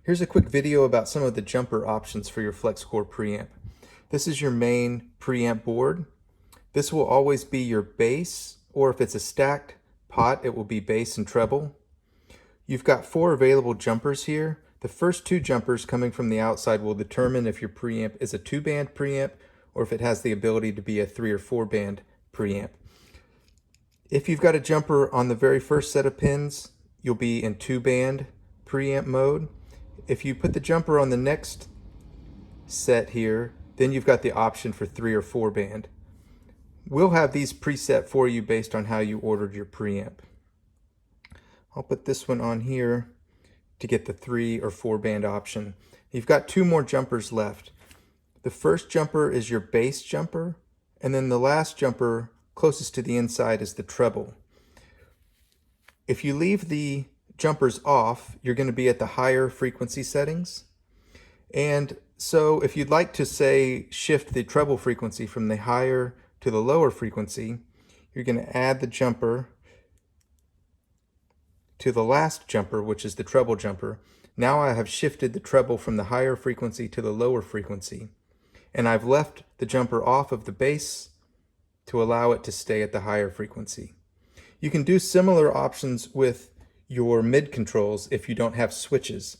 Here's a quick video about some of the jumper options for your Core preamp. This is your main preamp board. This will always be your bass, or if it's a stacked pot, it will be bass and treble. You've got 4 available jumpers here. The first 2 jumpers coming from the outside will determine if your preamp is a 2-band preamp or if it has the ability to be a 3 or 4-band preamp. If you've got a jumper on the very first set of pins, you'll be in 2-band preamp mode. If you put the jumper on the next set here, then you've got the option for 3 or 4-band. We'll have these preset for you based on how you ordered your preamp. I'll put this one on here to get the 3 or 4-band option. You've got 2 more jumpers left. The first jumper is your bass jumper, and then the last jumper closest to the inside is the treble. If you leave the jumpers off, you're going to be at the higher frequency settings. And so if you'd like to, say, shift the treble frequency from the higher to the lower frequency, you're going to add the jumper to the last jumper, which is the treble jumper. Now I have shifted the treble from the higher frequency to the lower frequency, and I've left the jumper off of the bass to allow it to stay at the higher frequency. You can do similar options with your mid controls if you don't have switches.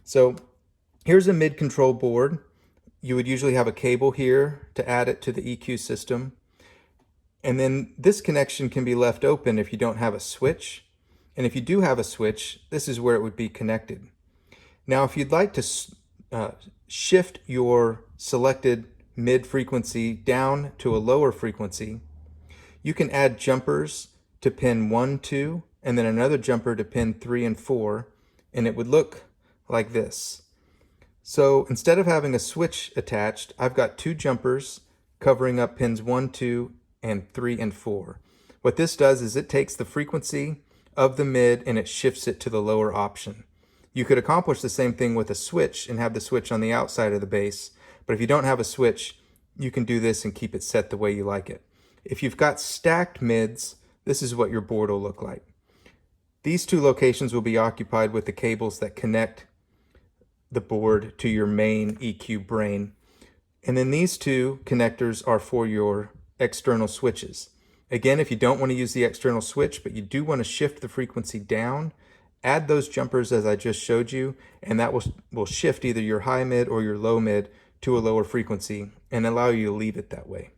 So here's a mid control board. You would usually have a cable here to add it to the EQ system. And then this connection can be left open if you don't have a switch. And if you do have a switch, this is where it would be connected. Now, if you'd like to shift your selected mid frequency down to a lower frequency, you can add jumpers to pin 1, 2, and then another jumper to pin 3 and 4, and it would look like this. So instead of having a switch attached, I've got 2 jumpers covering up pins 1, 2, and 3 and 4. What this does is it takes the frequency of the mid and it shifts it to the lower option. You could accomplish the same thing with a switch and have the switch on the outside of the bass, but if you don't have a switch, you can do this and keep it set the way you like it. If you've got stacked mids, this is what your board will look like. These 2 locations will be occupied with the cables that connect the board to your main EQ brain. And then these 2 connectors are for your external switches. Again, if you don't want to use the external switch, but you do want to shift the frequency down, add those jumpers as I just showed you, and that will shift either your high mid or your low mid to a lower frequency and allow you to leave it that way.